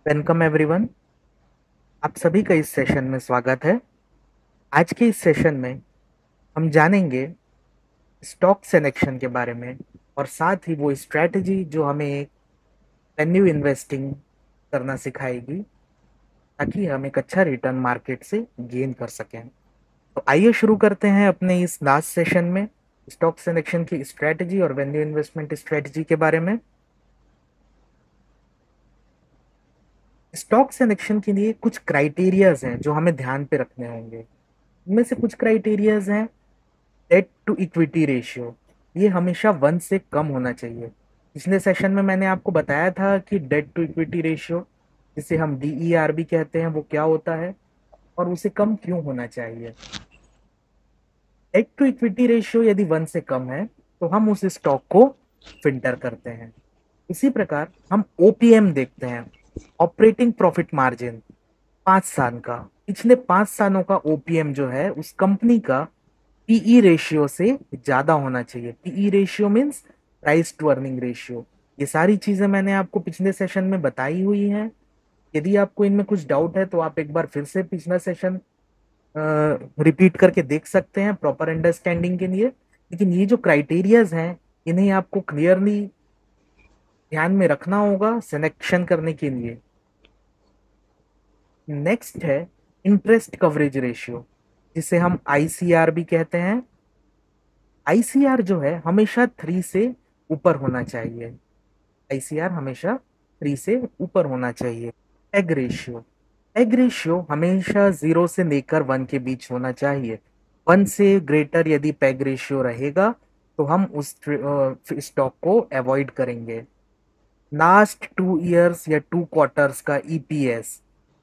Welcome everyone. आप सभी का इस सेशन में स्वागत है। आज के इस सेशन में हम जानेंगे स्टॉक सिलेक्शन के बारे में और साथ ही वो स्ट्रेटजी जो हमें एक वैल्यू इन्वेस्टिंग करना सिखाएगी ताकि हम एक अच्छा रिटर्न मार्केट से गेन कर सकें। तो आइए शुरू करते हैं अपने इस लास्ट सेशन में स्टॉक सिलेक्शन की स्ट्रेटजी और वैल्यू इन्वेस्टमेंट स्ट्रेटजी के बारे में। स्टॉक सिलेक्शन के लिए कुछ क्राइटेरियाज हैं जो हमें ध्यान पे रखने होंगे। इनमें से कुछ क्राइटेरियाज हैं। डेट टू इक्विटी रेशियो, ये हमेशा 1 से कम होना चाहिए। पिछले सेशन में मैंने आपको बताया था कि डेट टू इक्विटी रेशियो, जिसे हम DER भी कहते हैं, वो क्या होता है और उसे कम क्यों होना चाहिए। डेट टू इक्विटी रेशियो यदि 1 से कम है तो हम उस स्टॉक को फिल्टर करते हैं। इसी प्रकार हम OPM देखते हैं, ऑपरेटिंग प्रॉफिट मार्जिन, 5 साल का। पिछले 5 सालों का OPM जो है उस कंपनी का पीई रेशियो से ज्यादा होना चाहिए। PE ratio means price to earning ratio. ये सारी चीजें मैंने आपको पिछले सेशन में बताई हुई हैं। यदि आपको इनमें कुछ डाउट है तो आप एक बार फिर से पिछला सेशन रिपीट करके देख सकते हैं प्रॉपर अंडरस्टैंडिंग के लिए। लेकिन ये जो क्राइटेरियाज हैं इन्हें आपको क्लियरली ध्यान में रखना होगा सिलेक्शन करने के लिए। नेक्स्ट है इंटरेस्ट कवरेज रेशियो, जिसे हम ICR भी कहते हैं। ICR जो है हमेशा 3 से ऊपर होना चाहिए। ICR हमेशा 3 से ऊपर होना चाहिए। एग रेशियो, एग रेशियो हमेशा 0 से लेकर 1 के बीच होना चाहिए। 1 से ग्रेटर यदि पेग रेशियो रहेगा तो हम उस स्टॉक को अवॉइड करेंगे। लास्ट 2 इयर्स या 2 क्वार्टर्स का EPS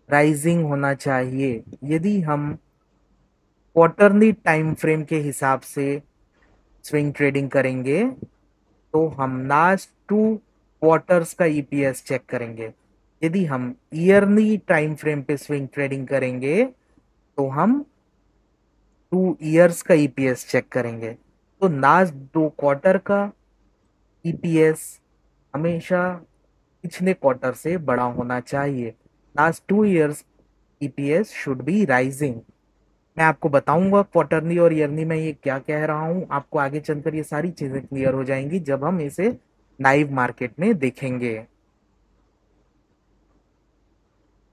राइजिंग होना चाहिए। यदि हम क्वार्टरली टाइम फ्रेम के हिसाब से स्विंग ट्रेडिंग करेंगे तो हम लास्ट 2 क्वार्टर्स का EPS चेक करेंगे। यदि हम ईयरली टाइम फ्रेम पे स्विंग ट्रेडिंग करेंगे तो हम 2 इयर्स का EPS चेक करेंगे। तो लास्ट 2 क्वार्टर का EPS हमेशा पिछले क्वार्टर से बड़ा होना चाहिए। Last 2 years EPS should be rising. मैं आपको बताऊंगा क्वार्टरली और ईयरली में ये क्या कह रहा हूं। आपको आगे चलकर ये सारी चीजें क्लियर हो जाएंगी जब हम इसे लाइव मार्केट में देखेंगे।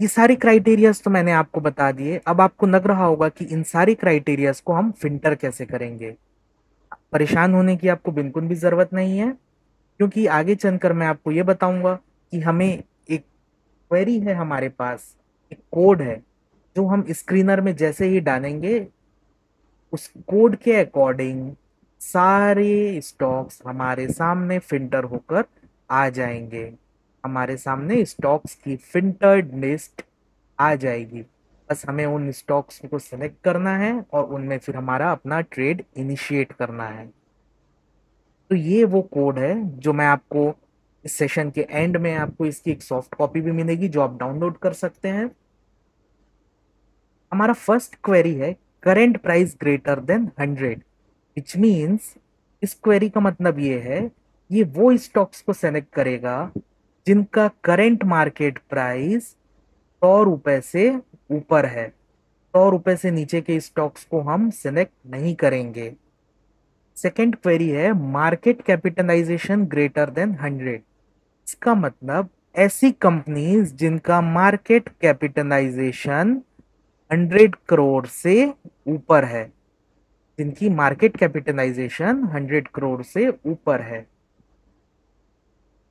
ये सारी क्राइटेरियाज तो मैंने आपको बता दिए। अब आपको लग रहा होगा कि इन सारी क्राइटेरियाज को हम फिल्टर कैसे करेंगे। परेशान होने की आपको बिल्कुल भी जरूरत नहीं है, क्योंकि आगे चलकर मैं आपको ये बताऊंगा कि हमें एक क्वेरी है, हमारे पास एक कोड है जो हम स्क्रीनर में जैसे ही डालेंगे उस कोड के अकॉर्डिंग सारे स्टॉक्स हमारे सामने फिल्टर होकर आ जाएंगे। हमारे सामने स्टॉक्स की फिल्टर्ड लिस्ट आ जाएगी। बस हमें उन स्टॉक्स को सिलेक्ट करना है और उनमें फिर हमारा अपना ट्रेड इनिशिएट करना है। तो ये वो कोड है जो मैं आपको इस सेशन के एंड में आपको इसकी एक सॉफ्ट कॉपी भी मिलेगी जो आप डाउनलोड कर सकते हैं। हमारा फर्स्ट क्वेरी है current price greater than 100, which means इस क्वेरी का मतलब ये है, ये वो स्टॉक्स को सेलेक्ट करेगा जिनका करेंट मार्केट प्राइस 100 रुपए से ऊपर है। 100 रुपए से नीचे के स्टॉक्स को हम सिलेक्ट नहीं करेंगे। सेकेंड क्वेरी है मार्केट कैपिटलाइजेशन ग्रेटर देन 100। इसका मतलब ऐसी कंपनीज जिनका मार्केट कैपिटलाइजेशन 100 करोड़ से ऊपर है, जिनकी मार्केट कैपिटलाइजेशन 100 करोड़ से ऊपर है।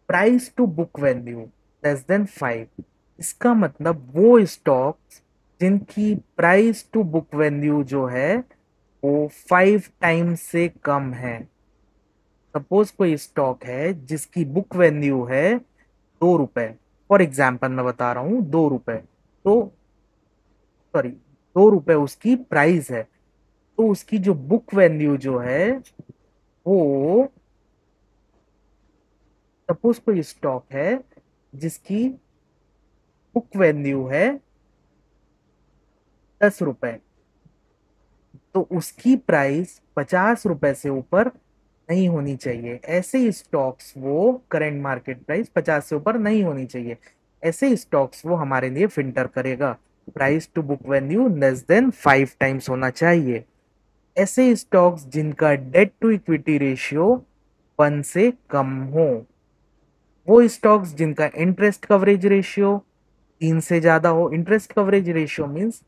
Price to book value less than 5, इसका मतलब वो स्टॉक्स जिनकी प्राइस टू बुक वैल्यू जो है वो 5 टाइम्स से कम है। सपोज कोई स्टॉक है जिसकी बुक वैल्यू है 2 रुपए, फॉर एग्जाम्पल मैं बता रहा हूँ 2 रुपए, तो सॉरी 2 रुपए उसकी प्राइस है, तो उसकी जो बुक वैल्यू जो है वो, सपोज कोई स्टॉक है जिसकी बुक वैल्यू है 10 रुपए, तो उसकी प्राइस 50 रुपए से ऊपर नहीं होनी चाहिए। ऐसे स्टॉक्स वो करंट मार्केट प्राइस 50 से ऊपर नहीं होनी चाहिए। ऐसे स्टॉक्स वो हमारे लिए फिल्टर करेगा। Price to book value less than 5 times होना चाहिए। ऐसे स्टॉक्स जिनका डेट टू इक्विटी रेशियो 1 से कम हो। वो स्टॉक्स जिनका इंटरेस्ट कवरेज रेशियो 3 से ज्यादा हो। इंटरेस्ट कवरेज रेशियो मीन्स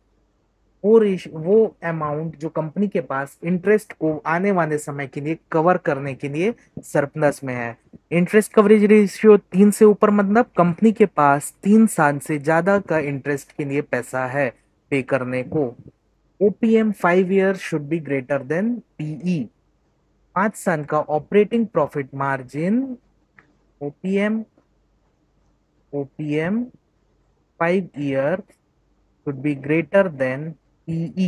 वो अमाउंट जो कंपनी के पास इंटरेस्ट को आने वाले समय के लिए कवर करने के लिए सरप्लस में है। इंटरेस्ट कवरेज रेशियो 3 से ऊपर मतलब कंपनी के पास 3 साल से ज्यादा का इंटरेस्ट के लिए पैसा है पे करने को। OPM 5 year should be greater than PE. 5 साल का operating profit margin OPM OPM 5 year should be greater than PE,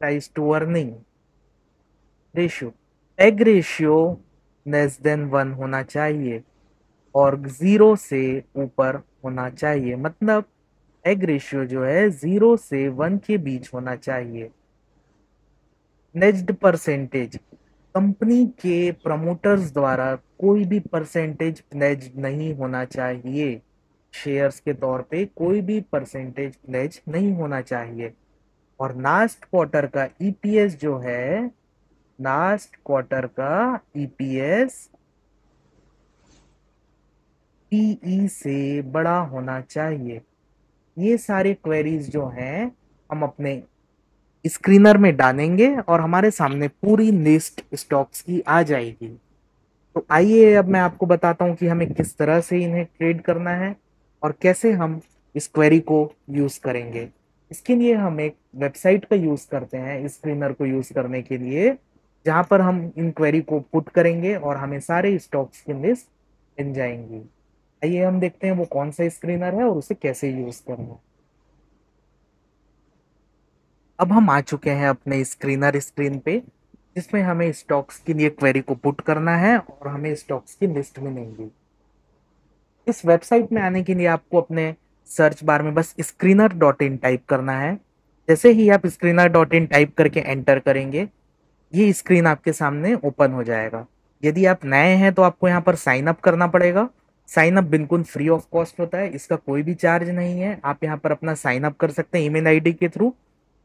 price to earning ratio। टैग रेशियो लेस देन 1 होना चाहिए और 0 से ऊपर होना चाहिए। मतलब टैग रेशियो जो है 0 से 1 के बीच होना चाहिए। नेक्स्ट परसेंटेज, कंपनी के प्रमोटर्स द्वारा कोई भी परसेंटेज प्लेज नहीं होना चाहिए। शेयर्स के तौर पे कोई भी परसेंटेज प्लेज नहीं होना चाहिए। और लास्ट क्वार्टर का ईपीएस जो है, लास्ट क्वार्टर का ईपीएस पीई से बड़ा होना चाहिए। ये सारे क्वेरीज जो हैं हम अपने स्क्रीनर में डालेंगे और हमारे सामने पूरी लिस्ट स्टॉक्स की आ जाएगी। तो आइए अब मैं आपको बताता हूँ कि हमें किस तरह से इन्हें ट्रेड करना है और कैसे हम इस क्वेरी को यूज करेंगे। इसके लिए हम एक वेबसाइट का यूज करते हैं स्क्रीनर को यूज करने के लिए, जहां पर हम इन क्वेरी को पुट करेंगे और हमें सारे स्टॉक्स की लिस्ट मिल जाएंगी। आइए हम देखते हैं वो कौन सा स्क्रीनर है और उसे कैसे यूज करना है। अब हम आ चुके हैं अपने स्क्रीनर स्क्रीन पे, जिसमें हमें स्टॉक्स के लिए क्वेरी को पुट करना है और हमें स्टॉक्स की लिस्ट मिलेंगी। इस वेबसाइट में आने के लिए आपको अपने सर्च बार में बस screener.in टाइप करना है। जैसे ही आप screener.in टाइप करके एंटर करेंगे, ये स्क्रीन आपके सामने ओपन हो जाएगा। यदि आप नए हैं तो आपको यहाँ पर साइन अप करना पड़ेगा। साइन अप बिल्कुल फ्री ऑफ कॉस्ट होता है, इसका कोई भी चार्ज नहीं है। आप यहाँ पर अपना साइन अप कर सकते हैं ईमेल आईडी के थ्रू।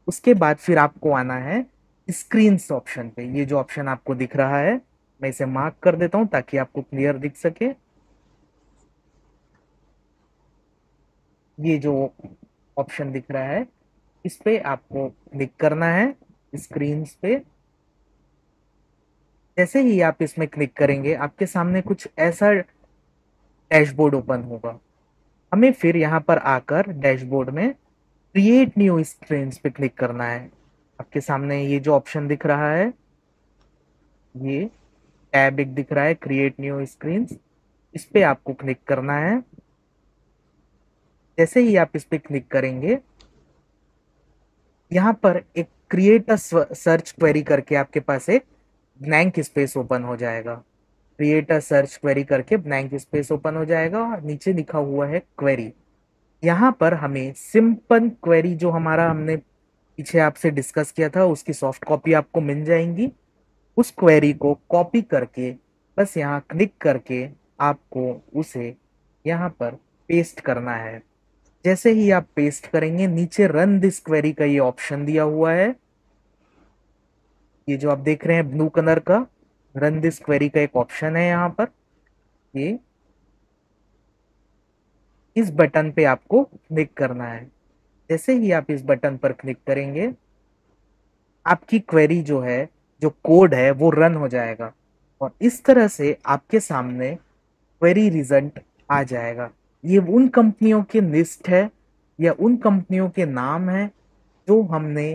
उसके बाद फिर आपको आना है स्क्रीन्स ऑप्शन पे। ये जो ऑप्शन आपको दिख रहा है, मैं इसे मार्क कर देता हूँ ताकि आपको क्लियर दिख सके। ये जो ऑप्शन दिख रहा है, इस पे आपको क्लिक करना है स्क्रीन्स पे। जैसे ही आप इसमें क्लिक करेंगे, आपके सामने कुछ ऐसा डैशबोर्ड ओपन होगा। हमें फिर यहाँ पर आकर डैशबोर्ड में क्रिएट न्यू स्क्रीन्स पे क्लिक करना है। आपके सामने ये जो ऑप्शन दिख रहा है, ये टैब एक दिख रहा है क्रिएट न्यू स्क्रीन्स, इस पे आपको क्लिक करना है। जैसे ही आप इस पे क्लिक करेंगे, यहाँ पर एक क्रिएट अ सर्च क्वेरी करके आपके पास एक ब्लैंक स्पेस ओपन हो जाएगा। क्रिएट अ सर्च क्वेरी करके ब्लैंक स्पेस ओपन हो जाएगा और नीचे लिखा हुआ है क्वेरी। यहाँ पर हमें सिंपल क्वेरी जो हमारा हमने पीछे आपसे डिस्कस किया था, उसकी सॉफ्ट कॉपी आपको मिल जाएंगी। उस क्वेरी को कॉपी करके बस यहाँ क्लिक करके आपको उसे यहाँ पर पेस्ट करना है। जैसे ही आप पेस्ट करेंगे, नीचे रन दिस क्वेरी का ये ऑप्शन दिया हुआ है। ये जो आप देख रहे हैं ब्लू कलर का रन दिस क्वेरी का एक ऑप्शन है यहाँ पर। ये इस बटन पे आपको क्लिक करना है। जैसे ही आप इस बटन पर क्लिक करेंगे, आपकी क्वेरी जो है, जो कोड है वो रन हो जाएगा और इस तरह से आपके सामने क्वेरी रिजल्ट आ जाएगा। ये उन कंपनियों की लिस्ट है या उन कंपनियों के नाम है जो हमने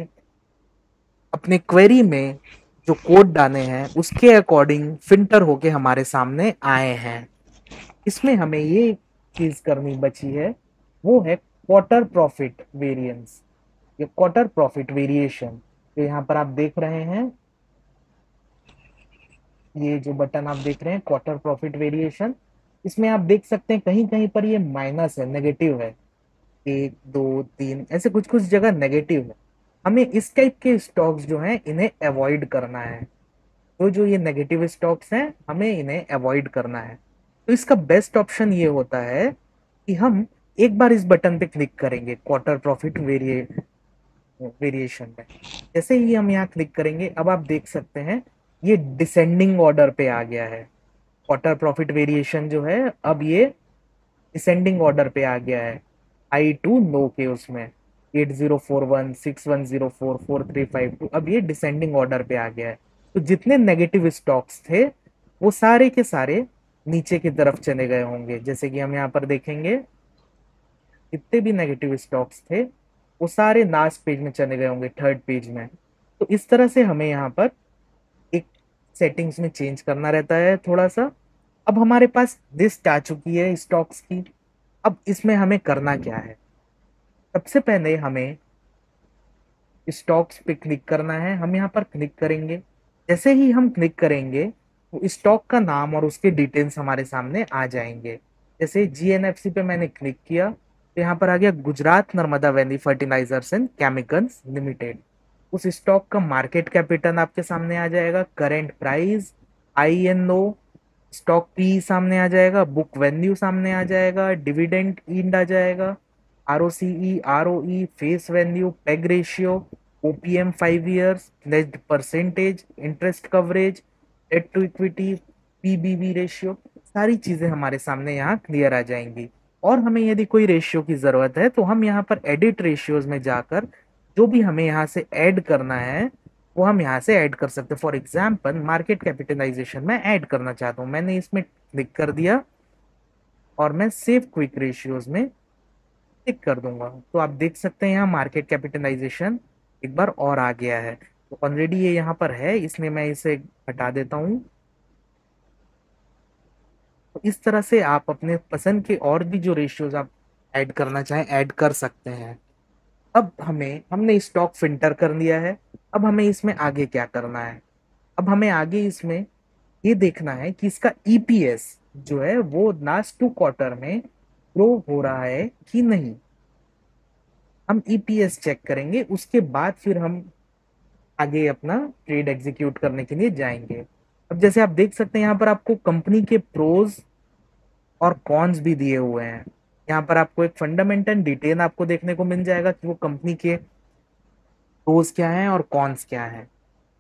अपने क्वेरी में जो कोड डाले हैं उसके अकॉर्डिंग फिल्टर होके हमारे सामने आए हैं। इसमें हमें ये चीज करनी बची है, वो है क्वार्टर प्रॉफिट वेरिएंस या क्वार्टर प्रॉफिट वेरिएशन। तो यहाँ पर आप देख रहे हैं, ये जो बटन आप देख रहे हैं क्वार्टर प्रॉफिट वेरिएशन, इसमें आप देख सकते हैं कहीं कहीं पर ये माइनस है, नेगेटिव है। 1 2 3 ऐसे कुछ कुछ जगह नेगेटिव है। हमें इस टाइप के स्टॉक्स जो हैं इन्हें अवॉइड करना है। तो जो ये नेगेटिव स्टॉक्स हैं हमें इन्हें अवॉइड करना है। तो इसका बेस्ट ऑप्शन ये होता है कि हम एक बार इस बटन पे क्लिक करेंगे क्वार्टर प्रॉफिट वेरिएशन में, जैसे ही हम यहाँ क्लिक करेंगे अब आप देख सकते हैं ये डिसेंडिंग ऑर्डर पे आ गया है। क्वार्टर प्रॉफिट वेरिएशन जो है अब ये डिसेंडिंग ऑर्डर पे आ गया है, हाई टू लो के उसमें 8041 6104 4352, अब ये डिसेंडिंग ऑर्डर पे आ गया है। तो जितने नेगेटिव स्टॉक्स थे वो सारे के सारे नीचे की तरफ चले गए होंगे। जैसे कि हम यहाँ पर देखेंगे जितने भी नेगेटिव स्टॉक्स थे वो सारे लास्ट पेज में चले गए होंगे, थर्ड पेज में। तो इस तरह से हमें यहाँ पर एक सेटिंग्स में चेंज करना रहता है थोड़ा सा। अब हमारे पास लिस्ट आ चुकी है स्टॉक्स की। अब इसमें हमें करना क्या है, सबसे पहले हमें स्टॉक्स पे क्लिक करना है। हम यहाँ पर क्लिक करेंगे, जैसे ही हम क्लिक करेंगे तो स्टॉक का नाम और उसके डिटेल्स हमारे सामने आ जाएंगे। जैसे जीएनएफसी पे मैंने क्लिक किया तो यहाँ पर आ गया Gujarat Narmada valley fertilizers and chemicals limited. उस स्टॉक का मार्केट कैपिटल आपके सामने आ जाएगा, current price, high and low, stock P सामने आ जाएगा, बुक वैल्यू सामने आ जाएगा, डिविडेंड यील्ड आ जाएगा, ROCE, ROE, face value, PEG ratio, OPM 5 years, net percentage, interest coverage, debt to equity, PBV ratio, सारी चीजें हमारे सामने यहाँ क्लियर आ जाएंगी। और हमें यदि कोई रेशियो की जरूरत है तो हम यहाँ पर एडिट रेशियोज में जाकर जो भी हमें यहाँ से ऐड करना है वो हम यहाँ से ऐड कर सकते हैं। फॉर एग्जाम्पल मार्केट कैपिटलाइजेशन में ऐड करना चाहता हूँ, मैंने इसमें क्लिक कर दिया और मैं सेव क्विक रेशियोज में टिक कर दूंगा। तो आप देख सकते हैं यहाँ मार्केट कैपिटलाइजेशन एक बार और आ गया है। तो ऑलरेडी ये यहाँ पर है इसलिए मैं इसे हटा देता हूँ। तो इस तरह से आप अपने पसंद के और भी जो रेशियोज आप ऐड करना चाहें ऐड कर सकते हैं। अब हमने स्टॉक फिल्टर कर लिया है। अब हमें इसमें आगे क्या करना है, अब हमें आगे इसमें ये देखना है कि इसका ईपीएस जो है वो लास्ट 2 क्वार्टर में ग्रो हो रहा है कि नहीं। हम ईपीएस चेक करेंगे, उसके बाद फिर हम आगे अपना ट्रेड एग्जीक्यूट करने के लिए जाएंगे। अब जैसे आप देख सकते हैं यहाँ पर आपको कंपनी के प्रोज और कॉन्स भी दिए हुए हैं। यहाँ पर आपको एक फंडामेंटल डिटेल आपको देखने को मिल जाएगा कि वो कंपनी के प्रोज क्या हैं और कॉन्स क्या हैं।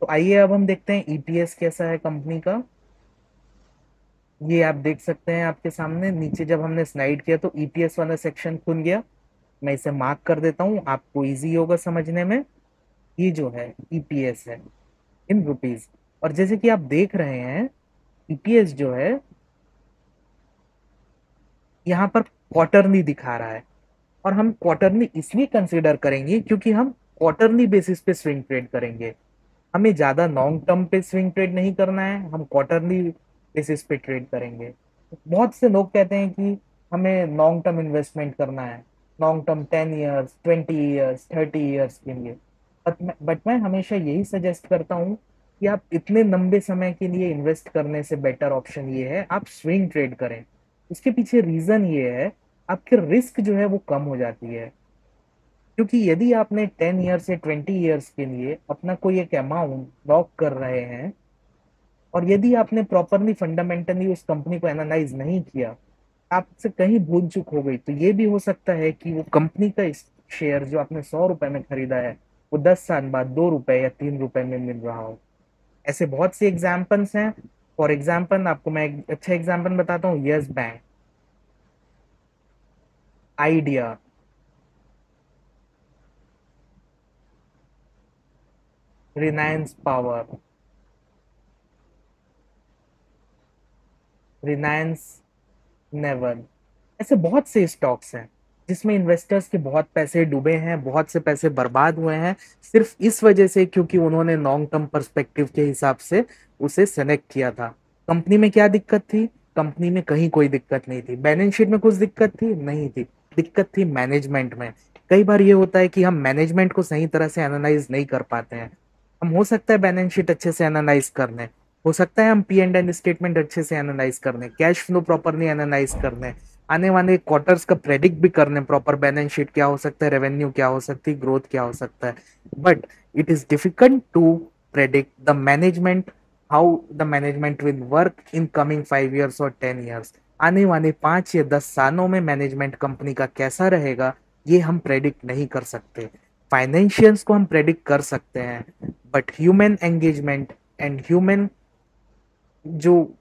तो आइए अब हम देखते हैं ईपीएस कैसा है कंपनी का। ये आप देख सकते हैं आपके सामने नीचे जब हमने स्लाइड किया तो ईपीएस वाला सेक्शन खुल गया। मैं इसे मार्क कर देता हूँ, आपको इजी होगा समझने में। ये जो है ईपीएस है इन रुपीज। और जैसे कि आप देख रहे हैं ईपीएस जो है यहाँ पर क्वार्टरली दिखा रहा है। और हम क्वार्टरली इसलिए कंसीडर करेंगे क्योंकि हम क्वार्टरली बेसिस पे स्विंग ट्रेड करेंगे। हमें ज्यादा लॉन्ग टर्म पे स्विंग ट्रेड नहीं करना है, हम क्वार्टरली बेसिस पे ट्रेड करेंगे। बहुत से लोग कहते हैं कि हमें लॉन्ग टर्म इन्वेस्टमेंट करना है, long term 10 years 20 years 30 years के लिए। बट मैं हमेशा यही सजेस्ट करता हूँ कि आप इतने लंबे समय के लिए इन्वेस्ट करने से बेटर ऑप्शन ये है आप स्विंग ट्रेड करें। इसके पीछे रीजन ये है आपकी रिस्क जो है वो कम हो जाती है। क्योंकि यदि आपने 10 ईयर्स से 20 ईयर्स के लिए अपना कोई एक अमाउंट लॉक कर रहे हैं और यदि आपने प्रॉपरली फंडामेंटली उस कंपनी को एनालाइज नहीं किया, आपसे कहीं भूल चूक हो गई, तो ये भी हो सकता है कि वो कंपनी का शेयर जो आपने 100 रुपए में खरीदा है वो 10 साल बाद 2 रुपए या 3 रुपए में मिल रहा हो। ऐसे बहुत से एग्जाम्पल्स हैं। फॉर एग्जाम्पल आपको मैं एक अच्छा एग्जाम्पल बताता हूँ, yes bank, idea, Reliance power, Reliance naval, ऐसे बहुत से स्टॉक्स हैं जिसमें इन्वेस्टर्स के बहुत पैसे डूबे हैं, बहुत से पैसे बर्बाद हुए हैं सिर्फ इस वजह से क्योंकि उन्होंने लॉन्ग टर्म पर्सपेक्टिव के हिसाब से उसे सेलेक्ट किया था। कंपनी में क्या दिक्कत थी, कंपनी में कहीं कोई दिक्कत नहीं थी। बैलेंस शीट में कुछ दिक्कत थी, नहीं थी। दिक्कत थी मैनेजमेंट में। कई बार ये होता है कि हम मैनेजमेंट को सही तरह से एनालाइज नहीं कर पाते हैं। हम हो सकता है बैलेंस शीट अच्छे से एनालाइज कर लें, हो सकता है हम पी एंड एल स्टेटमेंट अच्छे से एनालाइज कर लें, कैश फ्लो प्रॉपरली एनालाइज कर लें, आने वाले क्वार्टर्स का प्रेडिक्ट भी कर लें, प्रॉपर बैलेंस शीट क्या हो सकता है, रेवेन्यू क्या हो सकती है, ग्रोथ क्या हो सकता है। But it is difficult to predict the management, how the management will work in coming 5 years or 10 years। आने वाले 5 या 10 सालों में मैनेजमेंट कंपनी का कैसा रहेगा, ये हम प्रेडिक्ट नहीं कर सकते। फाइनेंशियल्स को हम प्रेडिक्ट कर सकते हैं, but human engagement and human जो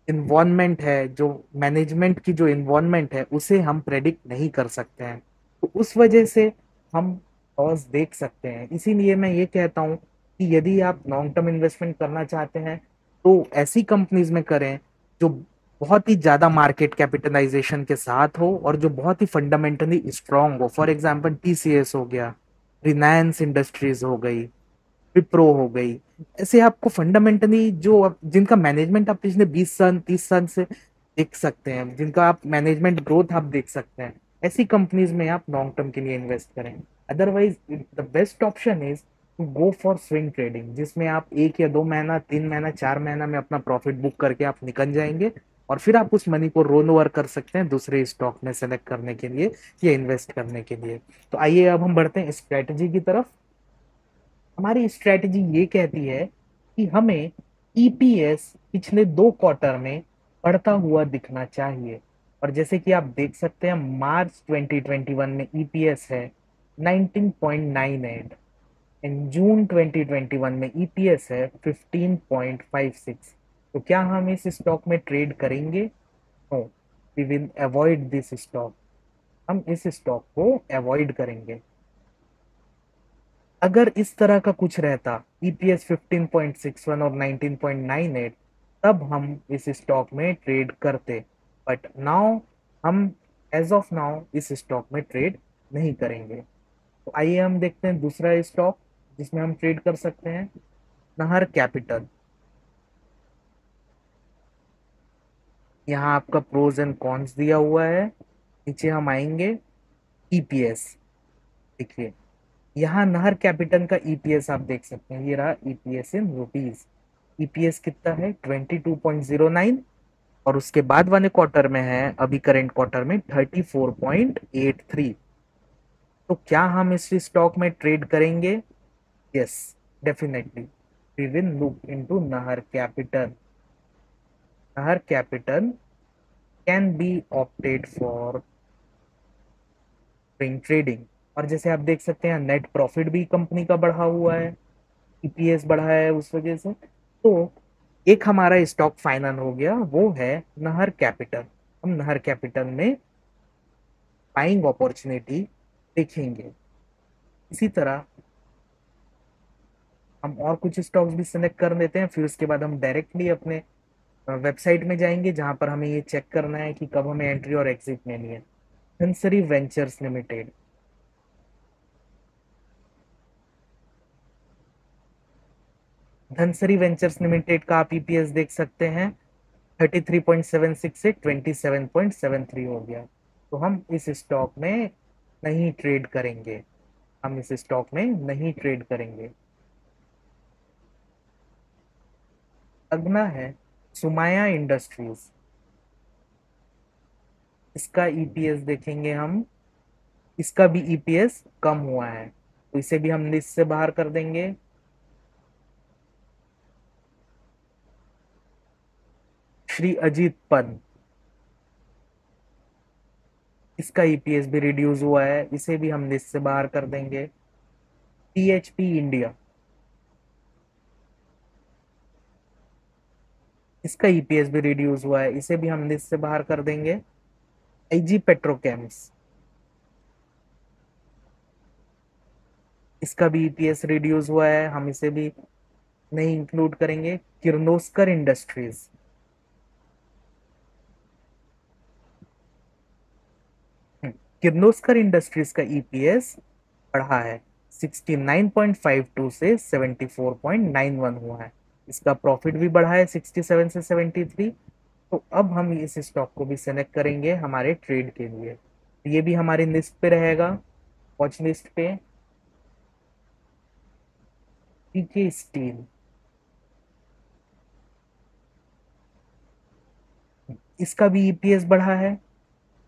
इन्वायरमेंट है, जो मैनेजमेंट की जो इन्वायरमेंट है, उसे हम प्रेडिक्ट नहीं कर सकते हैं। तो उस वजह से हम लॉस देख सकते हैं। इसीलिए मैं ये कहता हूँ कि यदि आप लॉन्ग टर्म इन्वेस्टमेंट करना चाहते हैं तो ऐसी कंपनीज में करें जो बहुत ही ज्यादा मार्केट कैपिटलाइजेशन के साथ हो और जो बहुत ही फंडामेंटली स्ट्रांग हो। फॉर एग्जांपल टीसीएस हो गया, रिलायंस इंडस्ट्रीज हो गई, विप्रो हो गई। ऐसे आपको फंडामेंटली जो जिनका मैनेजमेंट आप पिछले 20 साल 30 साल से देख सकते हैं, जिनका आप मैनेजमेंट ग्रोथ आप देख सकते हैं, ऐसी कंपनीज में आप लॉन्ग टर्म के लिए इन्वेस्ट करें। Otherwise the best option is to go for swing trading, जिसमें आप 1 या 2 महीना 3 महीना 4 महीना में अपना प्रॉफिट बुक करके आप निकल जाएंगे और फिर आप उस मनी को रोल ओवर कर सकते हैं दूसरे स्टॉक में सेलेक्ट करने के लिए या इन्वेस्ट करने के लिए। तो आइए अब हम बढ़ते हैं स्ट्रेटजी की तरफ। हमारी स्ट्रेटजी ये कहती है कि हमें ईपीएस पिछले 2 क्वार्टर में बढ़ता हुआ दिखना चाहिए। और जैसे कि आप देख सकते हैं मार्च 2021 में ईपीएस है 19.98 एंड जून 2021 में ईपीएस है 15.56। तो क्या हम इस स्टॉक में ट्रेड करेंगे? No, we will avoid this stock. हम इस स्टॉक को अवॉइड करेंगे। अगर इस तरह का कुछ रहता, ईपीएस 15.61 और 19.98, तब हम इस स्टॉक में ट्रेड करते। बट नाउ हम एज ऑफ नाउ इस स्टॉक में ट्रेड नहीं करेंगे। तो आइए हम देखते हैं दूसरा स्टॉक जिसमें हम ट्रेड कर सकते हैं, नाहर कैपिटल। यहाँ आपका प्रोज एंड कॉन्स दिया हुआ है। नीचे हम आएंगे, ईपीएस देखिए, यहाँ नाहर कैपिटल का ईपीएस आप देख सकते हैं, ये रहा ईपीएस इन रुपीज। ईपीएस कितना है? 22.09। और उसके बाद वाले क्वार्टर में है, अभी करेंट क्वार्टर में 34.83। तो क्या हम इस स्टॉक में ट्रेड करेंगे? Yes, definitely we will look into Nahar capital. Nahar capital can be opted for swing trading. और जैसे आप देख सकते हैं नेट प्रॉफिट भी कंपनी का बढ़ा हुआ है, ईपीएस बढ़ा है उस वजह से। तो एक हमारा स्टॉक फाइनल हो गया, वो है नाहर कैपिटल। हम नाहर कैपिटल में बाइंग अपॉर्चुनिटी देखेंगे। इसी तरह हम और कुछ स्टॉक्स भी सिलेक्ट कर लेते हैं, फिर उसके बाद हम डायरेक्टली अपने वेबसाइट में जाएंगे जहां पर हमें ये चेक करना है कि कब हमें एंट्री और एग्जिट लेनी है। Dhansiri ventures limited. Dhansiri ventures limited का आप ईपीएस देख सकते हैं, 33.76 से 27.73 हो गया। तो हम इस स्टॉक में नहीं ट्रेड करेंगे। हम इस स्टॉक में नहीं ट्रेड करेंगे। अगला है सुमाया इंडस्ट्रीज। इसका ईपीएस देखेंगे हम, इसका भी ईपीएस कम हुआ है, तो इसे भी हम लिस्ट से बाहर कर देंगे। श्री अजीत पन, इसका ईपीएस भी रिड्यूस हुआ है, इसे भी हम लिस्ट से बाहर कर देंगे। टीएचपी इंडिया, इसका ईपीएस भी रिड्यूस हुआ है, इसे भी हम लिस्ट से बाहर कर देंगे। आईजी पेट्रोकेम्स, इसका भी ईपीएस रिड्यूस हुआ है, हम इसे भी नहीं इंक्लूड करेंगे। किर्लोस्कर इंडस्ट्रीज, किर्लोस्कर इंडस्ट्रीज का ईपीएस बढ़ा है, 69.52 से 74.91 हुआ है। इसका प्रॉफिट भी बढ़ा है 67 से 73। तो अब हम इस स्टॉक को भी सेलेक्ट करेंगे हमारे ट्रेड के लिए। तो ये भी हमारी लिस्ट पे रहेगा, वॉच लिस्ट पे। पीके स्टील, इसका भी ईपीएस बढ़ा है।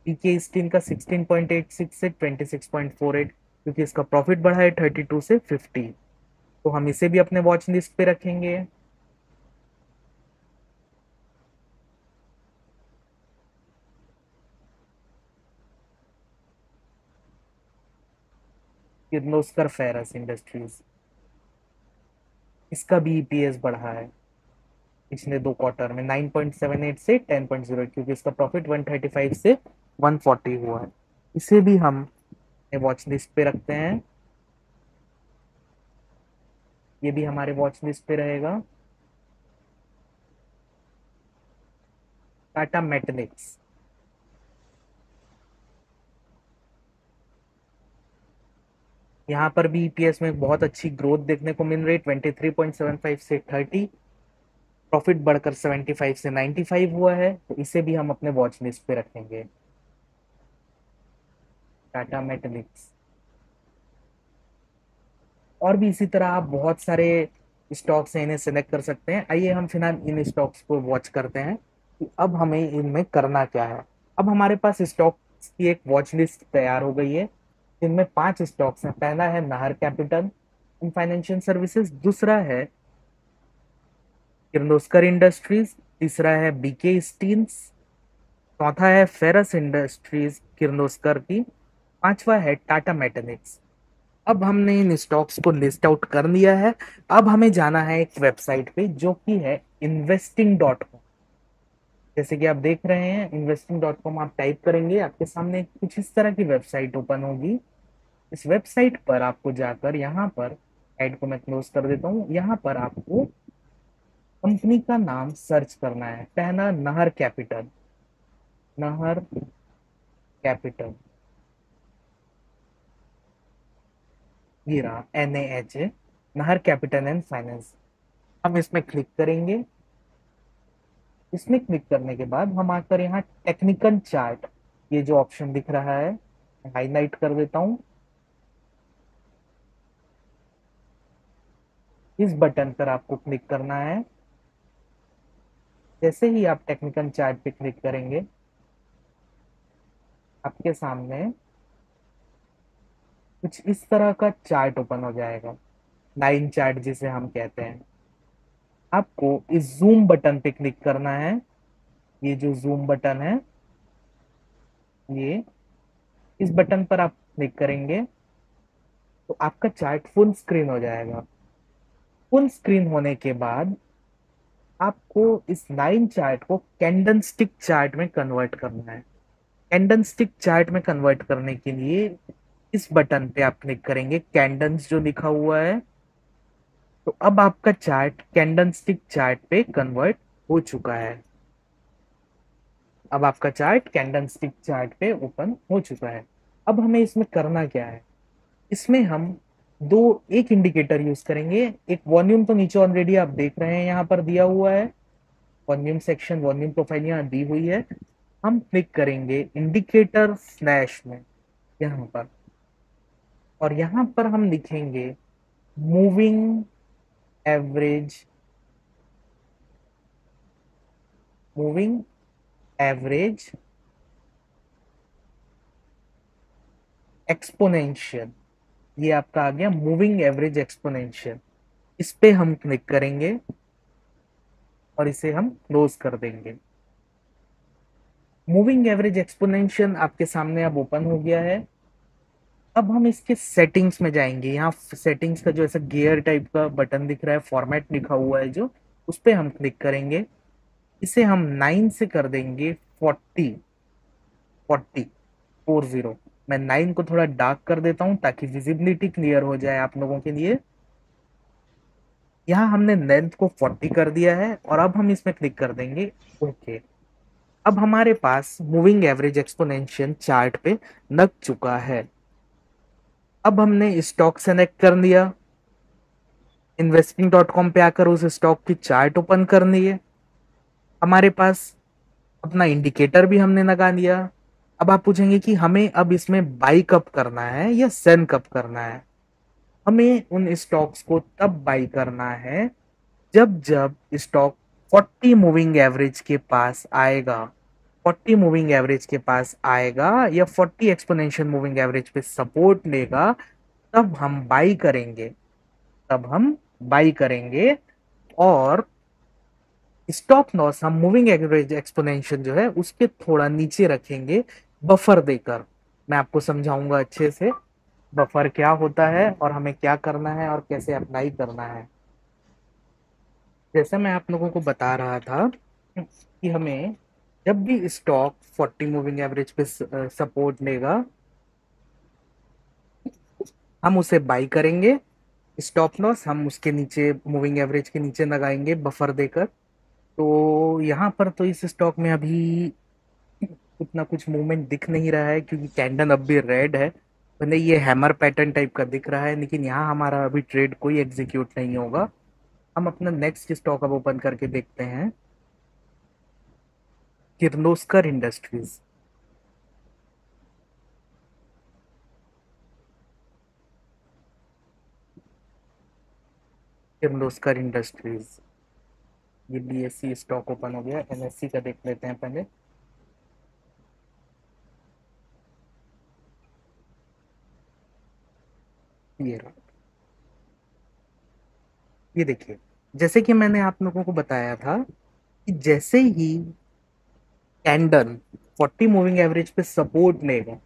पीके स्टील का 16.86 से 26.48, क्योंकि इसका प्रॉफिट बढ़ा है 32 से 50। तो हम इसे भी अपने वॉच लिस्ट पे रखेंगे। किर्लोस्कर फेरस इंडस्ट्रीज, इसका भी ईपीएस बढ़ा है पिछले 2 क्वार्टर में 9.78 से 10.08, क्योंकि इसका प्रॉफिट 135 से 140 हुआ है। इसे भी हम वॉच लिस्ट पे रखते हैं, ये भी हमारे वॉच लिस्ट पे रहेगा। टाटा मेटलिक्स, यहाँ पर भी ईपीएस में बहुत अच्छी ग्रोथ देखने को मिल रही है, 23.75 से 30, प्रॉफिट बढ़कर 75 से 95 हुआ है, तो इसे भी हम अपने वॉच लिस्ट पे रखेंगे। टाटा मेटलिक्स, और भी इसी तरह आप बहुत सारे स्टॉक्स हैं, इन्हें सिलेक्ट कर सकते हैं। आइए हम फिलहाल इन स्टॉक्स को वॉच करते हैं कि अब हमें इनमें करना क्या है। अब हमारे पास स्टॉक्स की एक वॉच लिस्ट तैयार हो गई है, जिनमें 5 स्टॉक्स हैं। पहला है Nahar capital in financial services, दूसरा है किर्लोस्कर इंडस्ट्रीज, तीसरा है बीके स्टील्स, चौथा है फेरस इंडस्ट्रीज किर्लोस्कर की, पांचवा है टाटा मेटलिक्स। अब हमने इन स्टॉक्स को लिस्ट आउट कर लिया है। अब हमें जाना है एक वेबसाइट पे जो कि है investing.com। जैसे कि आप देख रहे हैं investing.com, आप टाइप करेंगे आपके सामने कुछ इस तरह की वेबसाइट ओपन होगी। इस वेबसाइट पर आपको जाकर यहाँ पर, ऐड को मैं क्लोज कर देता हूँ, यहाँ पर आपको कंपनी का नाम सर्च करना है। पहला नाहर कैपिटल, नाहर कैपिटल, ये रहा NAH, Nahar capital and finance. हम इसमें क्लिक करेंगे। इसमें क्लिक करने के बाद हम आकर यहाँ टेक्निकल चार्ट, ये जो ऑप्शन दिख रहा है, हाईलाइट कर देता हूँ। इस बटन पर आपको क्लिक करना है। जैसे ही आप टेक्निकल चार्ट पे क्लिक करेंगे, आपके सामने कुछ इस तरह का चार्ट ओपन हो जाएगा, लाइन चार्ट जिसे हम कहते हैं। आपको इस जूम बटन पे क्लिक करना है। ये जो जूम बटन है, ये इस बटन पर आप क्लिक करेंगे तो आपका चार्ट फुल स्क्रीन हो जाएगा। फुल स्क्रीन होने के बाद आपको इस लाइन चार्ट को कैंडल स्टिक चार्ट में कन्वर्ट करना है। कैंडल स्टिक चार्ट में कन्वर्ट करने के लिए इस बटन पे आप क्लिक करेंगे, कैंडल्स जो लिखा हुआ है। तो अब आपका चार्ट कैंडल स्टिक चार्ट पे कन्वर्ट हो चुका है। अब आपका चार्ट कैंडल स्टिक चार्ट पे ओपन हो चुका है। अब हमें इसमें करना क्या है, इसमें हम एक इंडिकेटर यूज करेंगे। एक वॉल्यूम तो नीचे ऑलरेडी आप देख रहे हैं यहाँ पर दिया हुआ है, वॉल्यूम सेक्शन, वॉल्यूम प्रोफाइल यहाँ दी हुई है। हम क्लिक करेंगे इंडिकेटर फ्लैश में यहाँ पर, और यहाँ पर हम लिखेंगे moving average, moving average exponential. ये आपका आ गया मूविंग एवरेज एक्सपोनेंशियल। इस पे हम क्लिक करेंगे और इसे हम क्लोज कर देंगे। मूविंग एवरेज एक्सपोनेंशियल आपके सामने अब ओपन हो गया है। अब हम इसके सेटिंग्स में जाएंगे। यहाँ सेटिंग्स का जो ऐसा गियर टाइप का बटन दिख रहा है, फॉर्मेट लिखा हुआ है जो, उस पे हम क्लिक करेंगे। इसे हम 9 से कर देंगे 40, 40। मैं 9 को थोड़ा डार्क कर देता हूँ ताकि विजिबिलिटी क्लियर हो जाए आप लोगों के लिए। यहाँ हमने लेंथ को 40 कर दिया है और अब हम इसमें क्लिक कर देंगे ओके। अब हमारे पास मूविंग एवरेज एक्सपोनेंशियल चार्ट पे लग चुका है। अब हमने स्टॉक सेलेक्ट कर लिया, investing.com पे आकर उस स्टॉक की चार्ट ओपन कर लिए। हमारे पास अपना इंडिकेटर भी हमने लगा लिया। अब आप पूछेंगे कि हमें अब इसमें बाई कब करना है या सेल कब करना है। हमें उन स्टॉक्स को तब बाई करना है जब जब स्टॉक 40 मूविंग एवरेज के पास आएगा, 40 मूविंग एवरेज के पास आएगा या 40 एक्सपोनेंशियल मूविंग एवरेज पे सपोर्ट लेगा, तब हम बाई करेंगे, तब हम बाई करेंगे। और स्टॉप लॉस हम मूविंग एवरेज एक्सपोनेंशियल जो है उसके थोड़ा नीचे रखेंगे, बफर देकर। मैं आपको समझाऊंगा अच्छे से। बफर क्या होता है और हमें क्या करना है और कैसे अप्लाई करना है। जैसा मैं आप लोगों को बता रहा था कि हमें जब भी स्टॉक 40 मूविंग एवरेज पे सपोर्ट लेगा, हम उसे बाई करेंगे। स्टॉप लॉस हम उसके नीचे, मूविंग एवरेज के नीचे लगाएंगे बफर देकर। तो यहाँ पर तो इस स्टॉक में अभी उतना कुछ मूवमेंट दिख नहीं रहा है, क्योंकि कैंडल अब भी रेड है। भले ये हैमर पैटर्न टाइप का दिख रहा है, लेकिन यहाँ हमारा अभी ट्रेड कोई एग्जीक्यूट नहीं होगा। हम अपना नेक्स्ट स्टॉक अब ओपन करके देखते हैं, किर्लोस्कर इंडस्ट्रीज। किर्लोस्कर इंडस्ट्रीज, ये बीएससी स्टॉक ओपन हो गया। एनएससी का देख लेते हैं पहले। ये रहा। ये देखिए, जैसे कि मैंने आप लोगों को बताया था कि जैसे ही कैंडल 40 मूविंग एवरेज पे सपोर्ट लेगा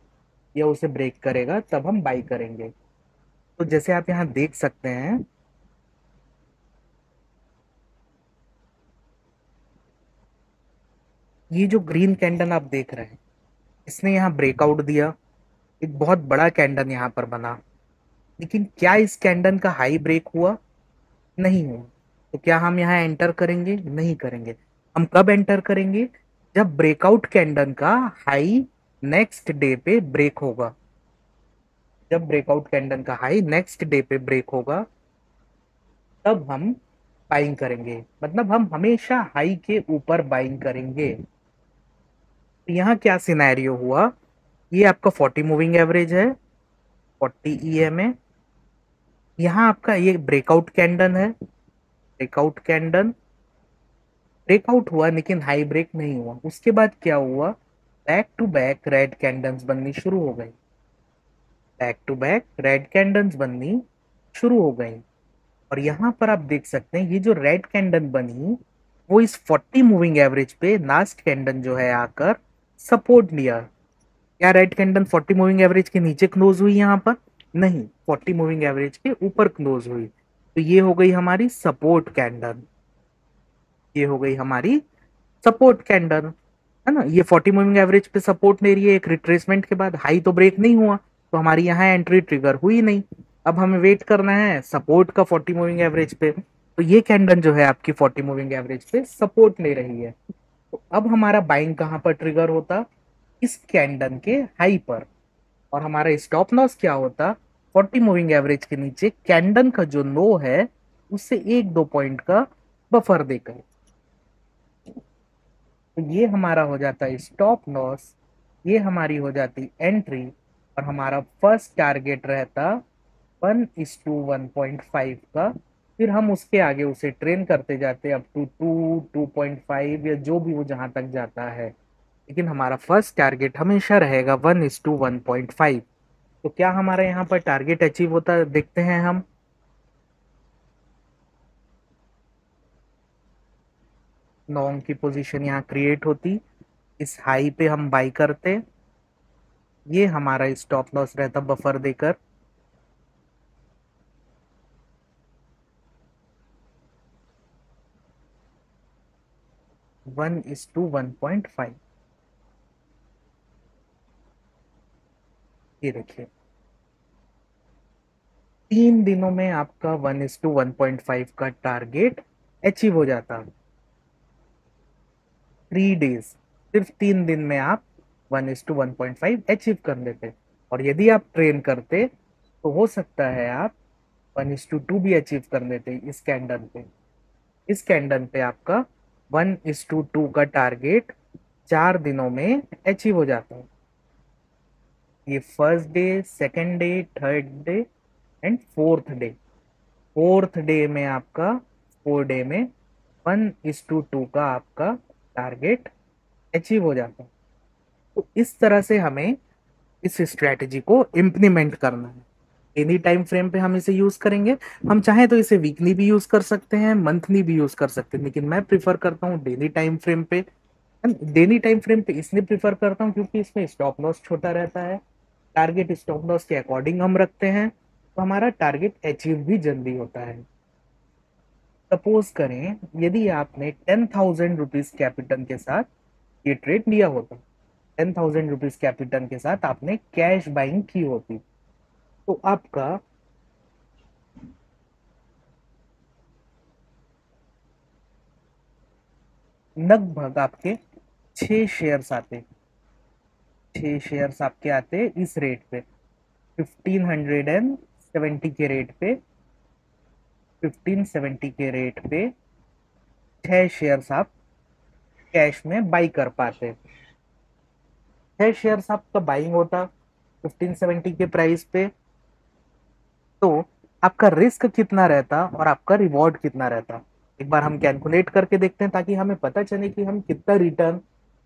या उसे ब्रेक करेगा, तब हम बाई करेंगे। तो जैसे आप यहाँ देख सकते हैं, ये जो ग्रीन कैंडल आप देख रहे हैं, इसने यहाँ ब्रेकआउट दिया। एक बहुत बड़ा कैंडल यहाँ पर बना, लेकिन क्या इस कैंडल का हाई ब्रेक हुआ? नहीं हुआ। तो क्या हम यहाँ एंटर करेंगे? नहीं करेंगे। हम कब एंटर करेंगे? जब ब्रेकआउट कैंडल का हाई नेक्स्ट डे पे ब्रेक होगा। जब ब्रेकआउट कैंडल का हाई नेक्स्ट डे पे ब्रेक होगा, तब हम बाइंग करेंगे। मतलब हम हमेशा हाई के ऊपर बाइंग करेंगे। तो यहाँ क्या सिनेरियो हुआ, ये आपका 40 मूविंग एवरेज है, 40 ईएमए। यहाँ आपका ये ब्रेकआउट कैंडल है, ब्रेकआउट कैंडल ब्रेकआउट हुआ, लेकिन हाई ब्रेक नहीं हुआ। उसके बाद क्या हुआ, back to back red candles बननी शुरू हो गई। Back to back red candles बननी शुरू हो गई। और यहाँ पर आप देख सकते हैं, ये जो रेड कैंडल बनी, वो इस 40 मूविंग एवरेज पे लास्ट कैंडल जो है आकर सपोर्ट लिया। क्या रेड कैंडल 40 मूविंग एवरेज के नीचे क्लोज हुई यहाँ पर? नहीं, 40 मूविंग एवरेज के ऊपर क्लोज हुई। तो ये हो गई हमारी सपोर्ट कैंडल। ये हो गई हमारी सपोर्ट कैंडल, है ना। ये 40 मूविंग एवरेज पे सपोर्ट ले रही है, एक रिट्रेसमेंट के बाद हाई तो ब्रेक नहीं हुआ, तो हमारी यहाँ एंट्री ट्रिगर हुई नहीं। अब हमें वेट करना है सपोर्ट का 40 मूविंग एवरेज पे। तो ये कैंडल जो है आपकी 40 मूविंग एवरेज पे सपोर्ट ले रही है। तो अब हमारा बाइंग कहाँ पर ट्रिगर होता? इस कैंडल के हाई पर। और हमारा स्टॉप लॉस क्या होता? 40 मूविंग एवरेज के नीचे कैंडल का जो लो है, उससे 1-2 पॉइंट का बफर देकर। तो ये हमारा हो जाता है स्टॉप लॉस, ये हमारी हो जाती एंट्री। और हमारा फर्स्ट टारगेट रहता 1:1.5 का। फिर हम उसके आगे उसे ट्रेन करते जाते अप टू 2, 2.5 या जो भी वो जहां तक जाता है। लेकिन हमारा फर्स्ट टारगेट हमेशा रहेगा 1:1.5। तो क्या हमारा यहाँ पर टारगेट अचीव होता है? देखते हैं हम। लॉन्ग की पोजीशन यहाँ क्रिएट होती, इस हाई पे हम बाई करते, ये हमारा स्टॉप लॉस रहता बफर देकर। 1:1.5। ये देखिए, 3 दिनों में आपका 1:1.5 का टारगेट अचीव हो जाता। 3 डेज, सिर्फ 3 दिन में आप 1:1.5 अचीव कर लेते। और यदि आप ट्रेन करते, तो हो सकता है आप 1:2 भी अचीव कर लेते। इस कैंडल पे, इस कैंडल पे आपका 1:2 का टारगेट 4 दिनों में अचीव हो जाता है। ये first day, second day, third day and fourth day. Fourth day में आपका, 4 डे में 1:2 का आपका टारगेट अचीव हो जाता है। तो इस तरह से हमें इस स्ट्रेटेजी को इम्प्लीमेंट करना है। एनी टाइम फ्रेम पे हम इसे यूज करेंगे। हम चाहे तो इसे वीकली भी यूज कर सकते हैं, मंथली भी यूज कर सकते हैं, लेकिन मैं प्रिफर करता हूँ डेली टाइम फ्रेम पे। डेली टाइम फ्रेम पे इसलिए प्रिफर करता हूँ क्योंकि इसमें स्टॉप लॉस छोटा रहता है, टारगेट स्टॉप लॉस के अकॉर्डिंग हम रखते हैं तो हमारा टारगेट अचीव भी जल्दी होता है। सपोज करें यदि आपने 10,000 रुपीज कैपिटल के साथ ये ट्रेड लिया होता, 10,000 रुपीज कैपिटल के साथ आपने कैश बाइंग की होती, तो आपका लगभग आपके 6 शेयर्स आते, 6 शेयर्स आपके आते इस रेट पे, 1570 के रेट पे, 1570 के रेट पे 6 शेयर्स आप कैश में बाई कर पाते। 6 शेयर्स आपका बाइंग होता 1570 के प्राइस पे, तो आपका रिस्क कितना रहता और आपका रिवॉर्ड कितना रहता, एक बार हम कैलकुलेट करके देखते हैं ताकि हमें पता चले कि हम कितना रिटर्न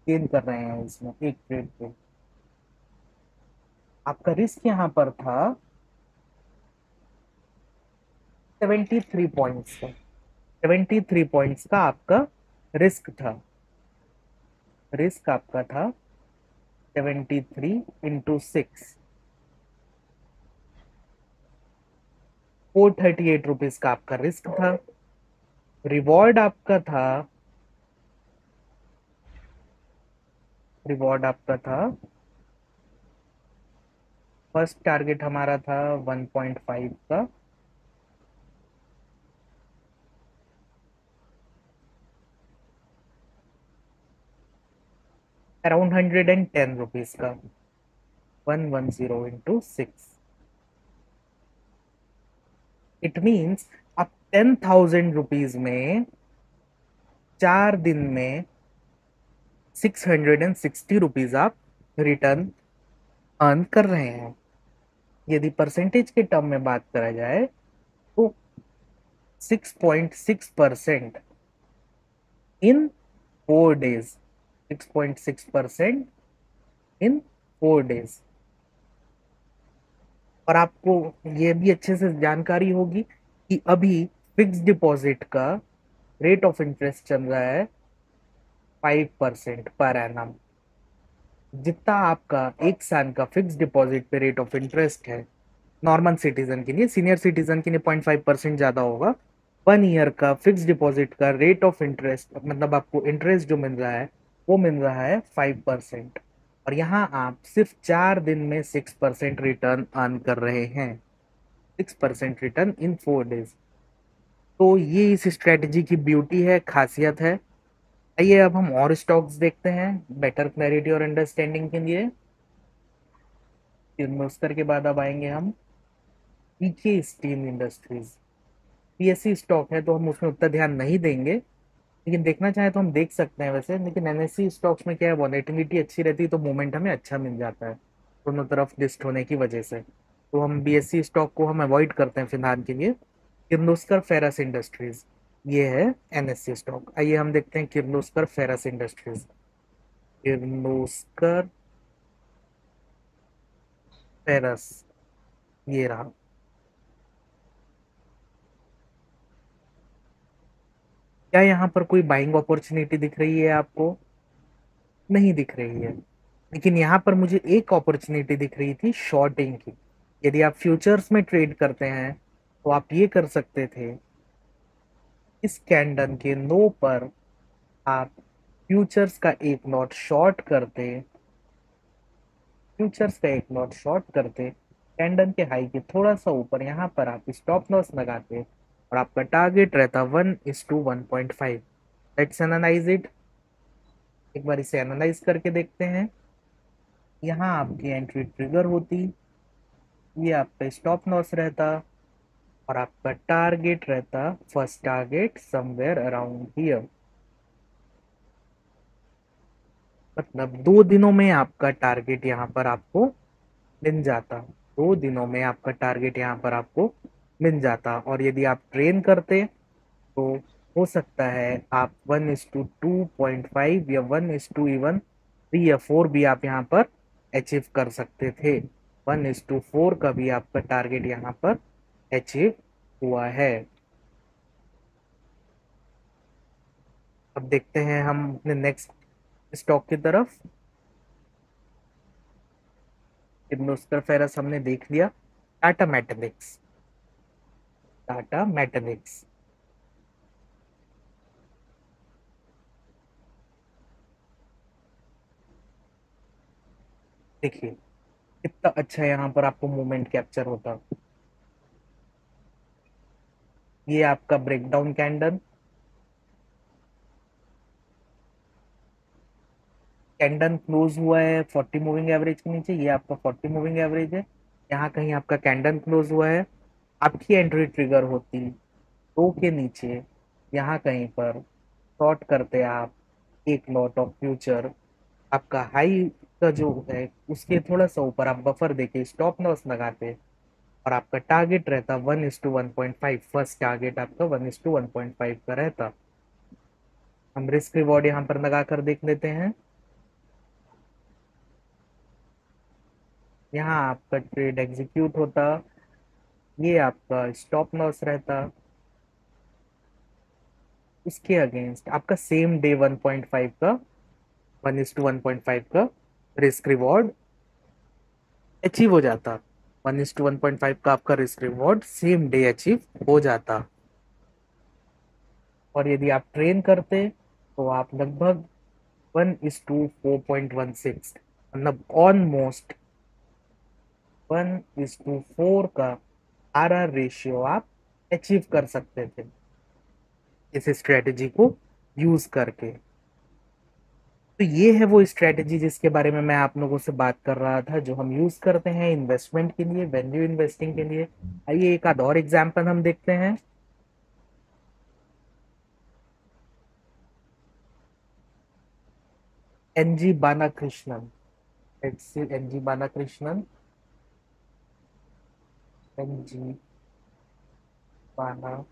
गेन कर रहे हैं इसमें एक ट्रेड पे। आपका रिस्क यहाँ पर था 73 पॉइंट्स का, 73 पॉइंट्स का आपका रिस्क था, रिस्क आपका था 73 × 6, 438 रुपीज का आपका रिस्क था। रिवॉर्ड आपका था, रिवॉर्ड आपका था, फर्स्ट टारगेट हमारा था 1.5 का, अराउंड 110 रुपीज का, 110 × 6। इट मीन्स आप 10,000 रुपीज में 4 दिन में 660 रुपीज आप रिटर्न अर्न कर रहे हैं। यदि परसेंटेज के टर्म में बात करा जाए तो 6.6% इन 4 डेज, 6.6% इन 4 डेज। और आपको ये भी अच्छे से जानकारी होगी कि अभी फिक्स डिपॉजिट का रेट ऑफ इंटरेस्ट चल रहा है 5% पर एनम। जितना आपका 1 साल का फिक्स डिपॉजिट पे रेट ऑफ इंटरेस्ट है नॉर्मल सिटीजन के लिए, सीनियर सिटीजन के लिए 0.5% ज्यादा होगा। 1 ईयर का फिक्स डिपॉजिट का रेट ऑफ इंटरेस्ट मतलब आपको इंटरेस्ट जो मिल रहा है वो मिल रहा है 5%। और यहाँ आप सिर्फ 4 दिन में 6% रिटर्न अर्न कर रहे हैं, 6% रिटर्न इन 4 डेज। तो ये इस स्ट्रेटजी की ब्यूटी है, खासियत है। आइए अब हम और स्टॉक्स देखते हैं बेटर क्लैरिटी और अंडरस्टैंडिंग के लिए। किर्लोस्कर के बाद अब आएंगे हम पीके स्टील इंडस्ट्रीज। पीएससी स्टॉक है तो हम उसमें उतना ध्यान नहीं देंगे, लेकिन देखना चाहे तो हम देख सकते हैं वैसे। लेकिन एनएससी स्टॉक्स में क्या है, वॉलेटिलिटी अच्छी रहती है तो मूवमेंट हमें अच्छा मिल जाता है दोनों तरफ लिस्ट होने की वजह से। तो हम बीएससी स्टॉक को हम अवॉइड करते हैं फिलहाल के लिए। किर्लोस्कर फेरस इंडस्ट्रीज ये है एनएससी स्टॉक। आइए हम देखते हैं Kirloskar ferrous industries. Kirloskar ferrous ये रहा। क्या यहाँ पर कोई बाइंग अपॉर्चुनिटी दिख रही है आपको? नहीं दिख रही है, लेकिन यहाँ पर मुझे एक अपॉर्चुनिटी दिख रही थी शॉर्टिंग की। यदि आप फ्यूचर्स में ट्रेड करते हैं तो आप ये कर सकते थे, इस कैंडल के लो पर आप फ्यूचर्स का एक लॉट शॉर्ट करते, फ्यूचर्स का एक लॉट शॉर्ट करते कैंडल के हाई के थोड़ा सा ऊपर, यहाँ पर आप स्टॉप लॉस लगाते और आपका टारगेट रहता 1:1.5। Let's analyse it. एक बार इसे एनालाइज करके देखते हैं। यहाँ आपकी एंट्री ट्रिगर होती, ये आपका स्टॉप लॉस रहता और आपका टारगेट रहता first target somewhere around here. मतलब 2 दिनों में आपका टारगेट यहाँ पर आपको मिल जाता, 2 दिनों में आपका टारगेट यहाँ पर आपको मिल जाता। और यदि आप ट्रेन करते तो हो सकता है आप 1:2.5 या 1:3 या 4 भी आप यहाँ पर अचीव कर सकते थे। 1:4 का भी आपका टारगेट यहाँ पर अचीव हुआ है। अब देखते हैं हम अपने नेक्स्ट स्टॉक की तरफ। किर्लोस्कर फेरस हमने देख लिया। टाटा मेटालिक्स, टाटा मेटालिक्स। देखिए कितना अच्छा यहाँ पर आपको मूवमेंट कैप्चर होता। ये आपका ब्रेकडाउन कैंडल, कैंडल क्लोज हुआ है 40 मूविंग एवरेज के नीचे, ये आपका 40 मूविंग एवरेज है। यहाँ कहीं आपका कैंडल क्लोज हुआ है, आपकी एंट्री ट्रिगर होती दो के नीचे, यहाँ कहीं पर शॉर्ट करते आप एक लॉट ऑफ फ्यूचर। आपका हाई का जो है उसके थोड़ा सा ऊपर आप बफर देके स्टॉप लॉस लगाते, और आपका टारगेट रहता 1:1.5। फर्स्ट टारगेट आपका 1:1.5 का रहता। हम रिस्क रिवॉर्ड यहाँ पर लगा कर देख लेते हैं। यहाँ आपका ट्रेड एग्जीक्यूट होता, ये आपका स्टॉप लॉस रहता, उसके अगेंस्ट आपका सेम डे 1.5 का 1:1.5 का रिस्क रिवॉर्ड अचीव हो जाता। 1:1.5 का आपका risk reward same day achieve हो जाता। और यदि आप ट्रेन करते तो आप लगभग 1:4.16, मतलब ऑलमोस्ट 1:4 का RR रेशियो आप अचीव कर सकते थे इस स्ट्रेटेजी को यूज करके। तो ये है वो स्ट्रेटेजी जिसके बारे में मैं आप लोगों से बात कर रहा था, जो हम यूज करते हैं इन्वेस्टमेंट के लिए, वैल्यू इन्वेस्टिंग के लिए। आइए एक आध और एग्जांपल हम देखते हैं। NG Balakrishnan, NG Balakrishnan, NG Bala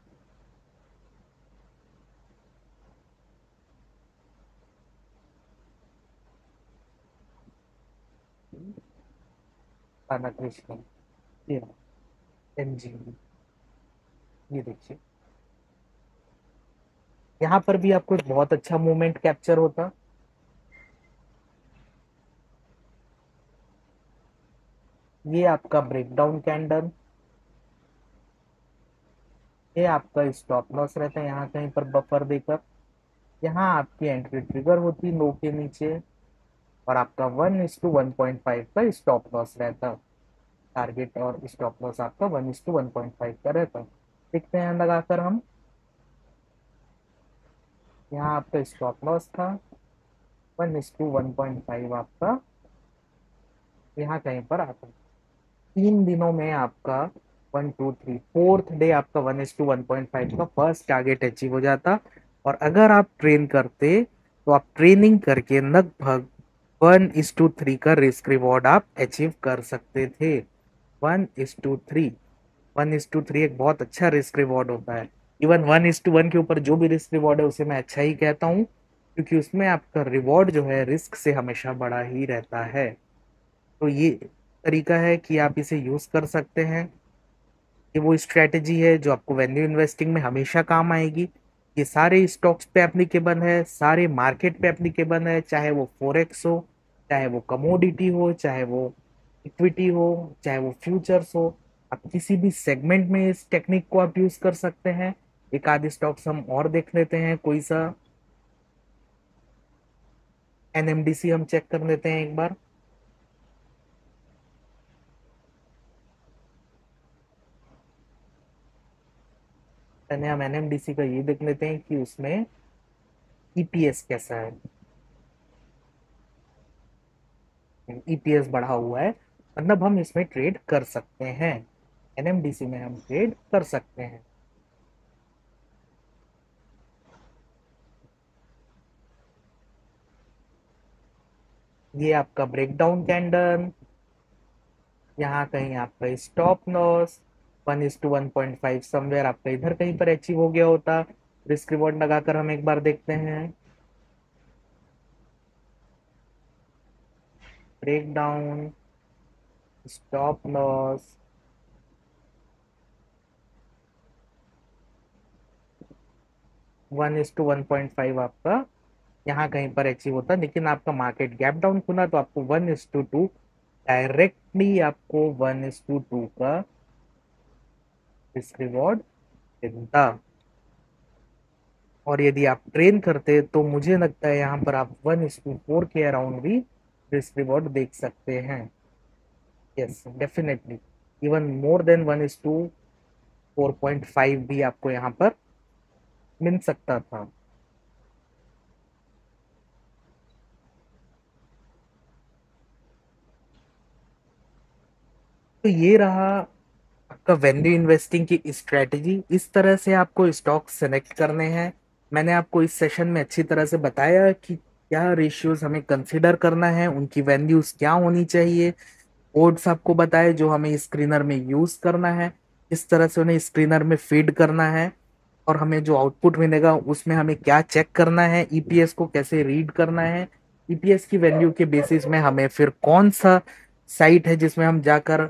Balakrishnan, ये एनजी, ये देखिए यहाँ पर भी आपको एक बहुत अच्छा मूवमेंट कैप्चर होता। ये आपका ब्रेकडाउन कैंडल, ये आपका स्टॉप लॉस रहता है यहाँ कहीं पर बफर देकर, यहाँ आपकी एंट्री ट्रिगर होती लो के नीचे, और आपका 1:1.5 का स्टॉप लॉस रहता। टारगेट और स्टॉप लॉस आपका 1:1.5 का रहता। देखते हैं लगाकर हम। यहाँ आपका स्टॉप लॉस था 1:1.5 आपका यहाँ कहीं पर आता। 3 दिनों में आपका 1, 2, 3, फोर्थ डे आपका 1:1.5 का फर्स्ट टारगेट अचीव हो जाता। और अगर आप ट्रेन करते तो आप ट्रेनिंग करके लगभग 1:3 का रिस्क रिवॉर्ड आप अचीव कर सकते थे। 1:3, 1:3 एक बहुत अच्छा रिस्क रिवॉर्ड होता है। इवन 1:1 के ऊपर जो भी रिस्क रिवॉर्ड है उसे मैं अच्छा ही कहता हूँ, क्योंकि उसमें आपका रिवॉर्ड जो है रिस्क से हमेशा बड़ा ही रहता है। तो ये तरीका है कि आप इसे यूज कर सकते हैं। ये वो स्ट्रेटेजी है जो आपको वैल्यू इन्वेस्टिंग में हमेशा काम आएगी। ये सारे स्टॉक्स पे एप्लीकेबल है, सारे मार्केट पे एप्लीकेबल है, चाहे वो फॉरेक्स हो, चाहे वो कमोडिटी हो, चाहे वो इक्विटी हो, चाहे वो फ्यूचर्स हो। आप किसी भी सेगमेंट में इस टेक्निक को आप यूज कर सकते हैं। एक आध स्टॉक्स हम और देख लेते हैं, कोई सा एनएमडीसी हम चेक कर लेते हैं एक बार। पहले हम एनएमडीसी का ये देख लेते हैं कि उसमें ईपीएस कैसा है। ईपीएस बढ़ा हुआ है, मतलब हम इसमें ट्रेड कर सकते हैं, एनएमडीसी में हम ट्रेड कर सकते हैं। ये आपका ब्रेकडाउन कैंडल, यहाँ कहीं आपका स्टॉप लॉस 1:1.5 समवेयर आपका इधर कहीं पर अचीव हो गया होता। रिस्क रिवॉर्ड लगाकर हम एक बार देखते हैं। ब्रेकडाउन, स्टॉप लॉस, 1:1.5 आपका यहाँ कहीं पर अचीव होता, लेकिन आपका मार्केट गैप डाउन खुला तो आपको 1:2 डायरेक्ट डेफिनेटली आपको 1:2 का रिस्क रिवॉर्ड मिलता। और यदि आप ट्रेन करते तो मुझे लगता है यहाँ पर आप 1:4 के अराउंड भी रिस्क रिवॉर्ड देख सकते हैं। Yes definitely even more than 1:4.5 भी आपको यहाँ पर मिल सकता था। तो ये रहा आपका वैल्यू इन्वेस्टिंग की स्ट्रेटजी। इस तरह से आपको स्टॉक सेलेक्ट करने हैं। मैंने आपको इस सेशन में अच्छी तरह से बताया कि क्या रेशियोज हमें कंसीडर करना है, उनकी वैल्यूज क्या होनी चाहिए। कोड्स आपको बताए जो हमें स्क्रीनर में यूज करना है, इस तरह से उन्हें स्क्रीनर में फीड करना है, और हमें जो आउटपुट मिलेगा उसमें हमें क्या चेक करना है, ईपीएस को कैसे रीड करना है, ईपीएस की वैल्यू के बेसिस में हमें फिर कौन सा साइट है जिसमें हम जाकर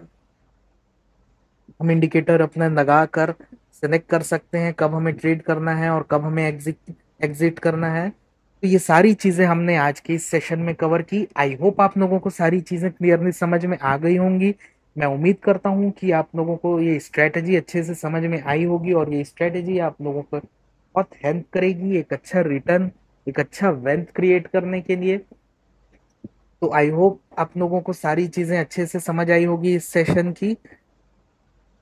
हम इंडिकेटर अपना लगा कर सेलेक्ट कर सकते हैं कब हमें ट्रेड करना है और कब हमें एग्जिट एग्जिट करना है। तो ये सारी चीजें हमने आज के इस सेशन में कवर की। आई होप आप लोगों को सारी चीजें क्लियरली समझ में आ गई होंगी। मैं उम्मीद करता हूँ कि आप लोगों को ये स्ट्रेटजी अच्छे से समझ में आई होगी, और ये स्ट्रेटजी आप लोगों को बहुत हेल्प करेगी एक अच्छा रिटर्न, एक अच्छा वेल्थ क्रिएट करने के लिए। तो आई होप आप लोगों को सारी चीजें अच्छे से समझ आई होगी इस सेशन की।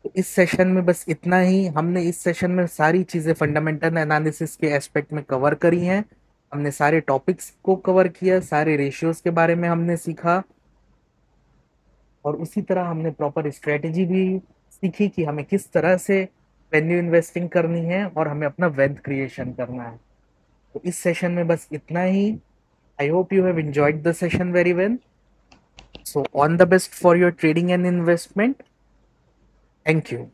तो इस सेशन में बस इतना ही। हमने इस सेशन में सारी चीजें फंडामेंटल एनालिसिस के एस्पेक्ट में कवर करी हैं। हमने सारे टॉपिक्स को कवर किया, सारे रेशियोज के बारे में हमने सीखा, और उसी तरह हमने प्रॉपर स्ट्रेटेजी भी सीखी कि हमें किस तरह से वैल्यू इन्वेस्टिंग करनी है और हमें अपना वेल्थ क्रिएशन करना है। तो इस सेशन में बस इतना ही। I hope you have enjoyed the session very well. So on the best for your trading and investment. Thank you.